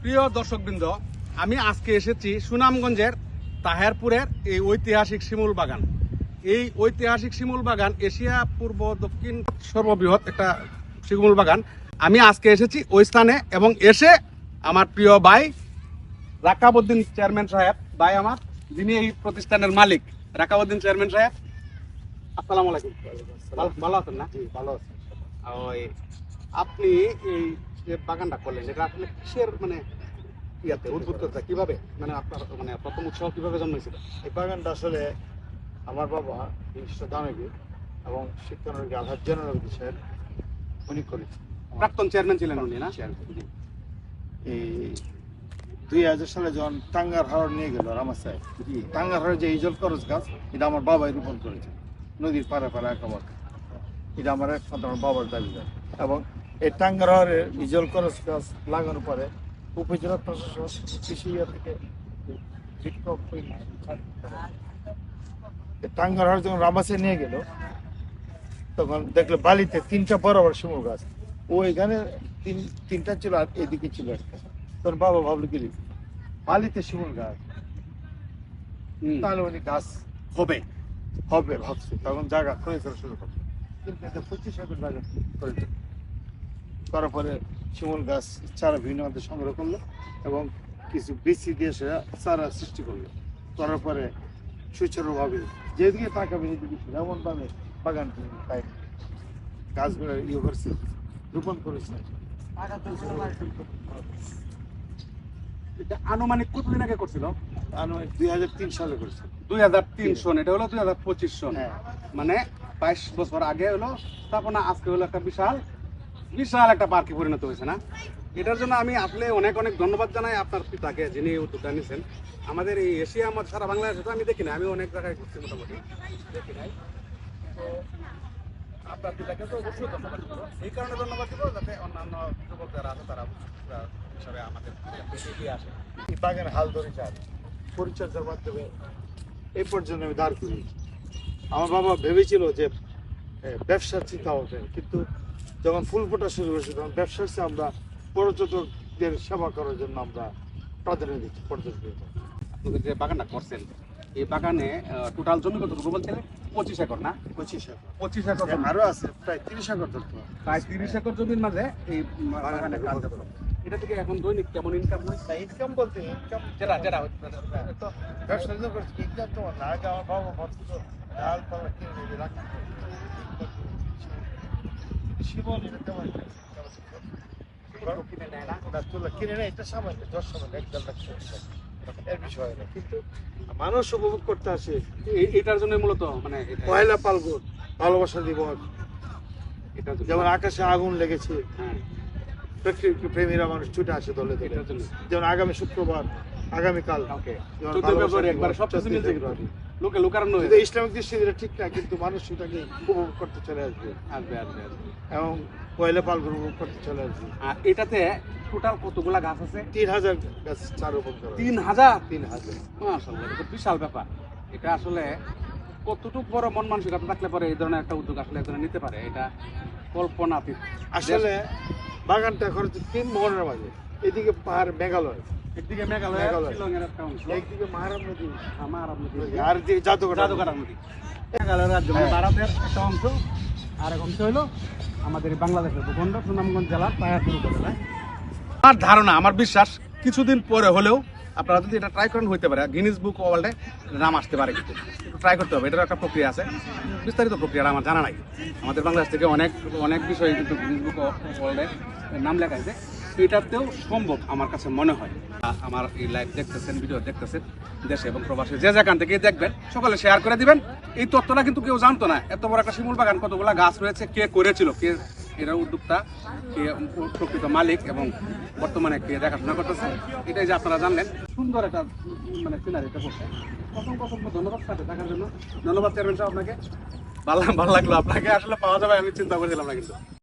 প্রিয় দর্শকবৃন্দ, আমি আজকে এসেছি সুনামগঞ্জের তাহেরপুরের এই ঐতিহাসিক শিমুল বাগান। এই ঐতিহাসিক শিমুল বাগান এশিয়া পূর্ব দক্ষিণ সর্ববৃহৎ একটা শিমুল বাগান। আমি আজকে এসেছি ওই স্থানে এবং এসে আমার প্রিয় ভাই রাকাবউদ্দিন চেয়ারম্যান সাহেব, ভাই আমার, যিনি এই প্রতিষ্ঠানের মালিক, রাকাবউদ্দিন চেয়ারম্যান সাহেব, আসসালামু আলাইকুম। ভালো আছেন না? ভালো আছে। ওই আপনি এই যে বাগানটা করলেন, এটা আসলে কিসের মানে ইয়াতে উদ্বুদ্ধতা কিভাবে, মানে আপনার মানে প্রথম উৎসাহ কিভাবে জন্মেছিল? এই বাগানটা আসলে আমার বাবা বিশিষ্ট দানবীর এবং শিক্ষানবী আলহাজ জেনারেল সাহেব উনি করেছেন। প্রাক্তন চেয়ারম্যান ছিলেন উনি, না? এই 2000 সালে যখন টাঙ্গার হাওড় নিয়ে গেল রামাসায়, টাঙ্গার হাওড়ে যে ইজল করজ গাছ, এটা আমার বাবাই রোপণ করেছে নদীর পাড়ে পাড়ে একেবারে। এটা আমার একমাত্র আমার বাবার দাবিদার। এবং এই টাঙ্গার হাওড়ের ইজল করজ গাছ লাগানোর পরে উপজেলা প্রশাসন কৃষি ইয়া থেকে টাঙ্গার হাওড় যখন রামাসায় নিয়ে গেল, তখন দেখলো বালিতে 3টা বড় বড় শিমুল গাছ, ওইখানে তিনটা ছিল আর এদিকে ছিল একটা। তখন বাবা ভাবলো কি বালিতে শিমুল গাছ, তাহলে উনি গাছ হবে হবে ভাবছে। তখন জায়গা ক্রয় করা শুরু করছে, কিন্তু এটা 25 একর জায়গা করেছে। করার পরে শিমুল গাছ চারা বিভিন্ন মধ্যে সংগ্রহ করলো এবং কিছু বিচি দিয়ে সে চারা সৃষ্টি করলো। করার পরে সুচারুভাবে যেদিকে তাকাবে সেদিকে এমন ভাবে বাগান গাছগুলো ইয়ে করছে, রোপণ করেছে। এটা আনুমানিক কতদিন আগে করছিল? 2003 সালে করেছে। 2003 সন, এটা হলো 2025 সন। হ্যাঁ, মানে 22 বছর আগে হলো স্থাপনা, আজকে হলো একটা বিশাল বিশাল একটা পার্কে পরিণত হয়েছে, না? এটার জন্য আমি আসলে অনেক অনেক ধন্যবাদ জানাই আপনার পিতাকে, যিনি এই উদ্যোগটা নিয়েছেন। আমাদের এই এশিয়া সারা বাংলাদেশে তো আমি দেখি না, আমি অনেক জায়গায় ঘুরছি, মোটামুটি দেখি নাই। তো আপনার পিতাকে তো অবশ্যই ধন্যবাদ দেবো, এই কারণে ধন্যবাদ দেবো যাতে অন্যান্য যুবক যারা আছে তারা হিসাবে আমাদের এগিয়ে আসে। এই বাগানে হাল ধরে চাল পরিচর্যার মাধ্যমে এই পর্যন্ত আমি দাঁড় করি। আমার বাবা ভেবেছিল যে ব্যবসার চিন্তা হবে, কিন্তু যখন ফুল ফোটা শুরু হয়েছে তখন ব্যবসার চেয়ে আমরা পর্যটকদের সেবা করার জন্য আমরা প্রাধান্য দিচ্ছি পর্যটকদের। আপনাদের যে বাগানটা করছেন, এই বাগানে টোটাল জমি কতটুকু বলছিলেন? 25 একর, না? 25 একর। 25 একর জমি। আরো আছে প্রায় 30 একর ধরতে হবে। প্রায় 30 একর জমির মাঝে এই বাগানে কার্যক্রম। এটা থেকে এখন দৈনিক কেমন ইনকাম হয়? ইনকাম বলতে ইনকাম যেটা তো ব্যবসা তো করছি, ইনকাম তো না। আগে আমার বাবা ভাবছিল ডাল পালা কিনে রাখা শিবন এটা তেমন কিনে নেয় না? কিনে নেয়, এটা সামান্য 10 সামান্য 1-1.5 লাখ টাকা, এর বিষয় না। কিন্তু মানুষ উপভোগ করতে আসে। এটার জন্য মূলত মানে পয়লা ফাল্গুন ভালোবাসা দিবস, এটার জন্য। যেমন আকাশে আগুন লেগেছে, হ্যাঁ, প্রকৃতি প্রেমীরা মানুষ ছুটে আসে দলে দলে। এটার জন্য। যেমন আগামী শুক্রবার, আগামীকাল ওকে, যেমন 14 ভালোবাসা ফেব্রুয়ারি একবার দিবস, সবকিছু 14 মিলছে ফেব্রুয়ারি। লোকে লোকারণ্য হয়ে কিন্তু ইসলামিক দৃষ্টিতে এটা ঠিক না, কিন্তু মানুষ সেটাকে উপভোগ করতে চলে আসবে আসবে আসবে আসবে। এবং পয়লা ফাল্গুন উপভোগ করতে চলে আসবে। আর এটাতে টোটাল কতগুলা গাছ আছে? 3000 গাছ চারা রোপণ করা। 3000? 3000। মাশাআল্লাহ, এটা বিশাল ব্যাপার। এটা আসলে কতটুকু বড় মন মানসিকতা থাকলে পরে এই ধরনের একটা উদ্যোগ আসলে একজনে নিতে পারে, এটা কল্পনাতীত। আসলে বাগানটা খরচ 3 মোহনের মাঝে। এদিকে পাহাড় মেঘালয়, একদিকে মেঘালয়, মেঘালয়। শিলংয়ের একটা অংশ, একদিকে মাহারাম নদী, আমার আর এদিকে জাদুঘর নদী। মেঘালয়ের রাজ্য, মানে ভারতের একটা অংশ। আর এক অংশ হলো আমাদের বাংলাদেশের ভূখণ্ড, সুনামগঞ্জ জেলার তাহেরপুর উপজেলায়। আমার ধারণা, আমার বিশ্বাস, কিছুদিন পরে হলেও আপনারা যদি এটা ট্রাই করেন, হইতে পারে গিনিস বুক ওয়ার্ল্ডে নাম আসতে পারে। কিন্তু একটু ট্রাই করতে হবে, এটার একটা প্রক্রিয়া আছে, বিস্তারিত প্রক্রিয়াটা আমার জানা নাই। আমাদের বাংলাদেশ থেকে অনেক অনেক বিষয় কিন্তু গিনিস বুক ওয়ার্ল্ডে নাম লেখা আছে, এটাতেও সম্ভব আমার কাছে মনে হয়। আমার এই লাইভ দেখতেছেন, ভিডিও দেখতেছেন, দেশে এবং প্রবাসে যে যেখান থেকে দেখবেন, সকলে শেয়ার করে দিবেন। এই তথ্যটা কিন্তু কেউ জানতো না, এত বড় একটা শিমুল বাগান, কতগুলা গাছ রয়েছে, কে করেছিল, কে এর উদ্যোক্তা, কে প্রকৃত মালিক এবং বর্তমানে কে দেখাশোনা করতেছে, এটাই যে আপনারা জানলেন। সুন্দর একটা মানে সিনারিটা করছে। অসংখ্য অসংখ্য ধন্যবাদ সাথে থাকার জন্য। ধন্যবাদ চেয়ারম্যান সাহেব আপনাকে। ভালো লাগলো আপনাকে আসলে পাওয়া যাবে আমি চিন্তা করেছিলাম না কিন্তু।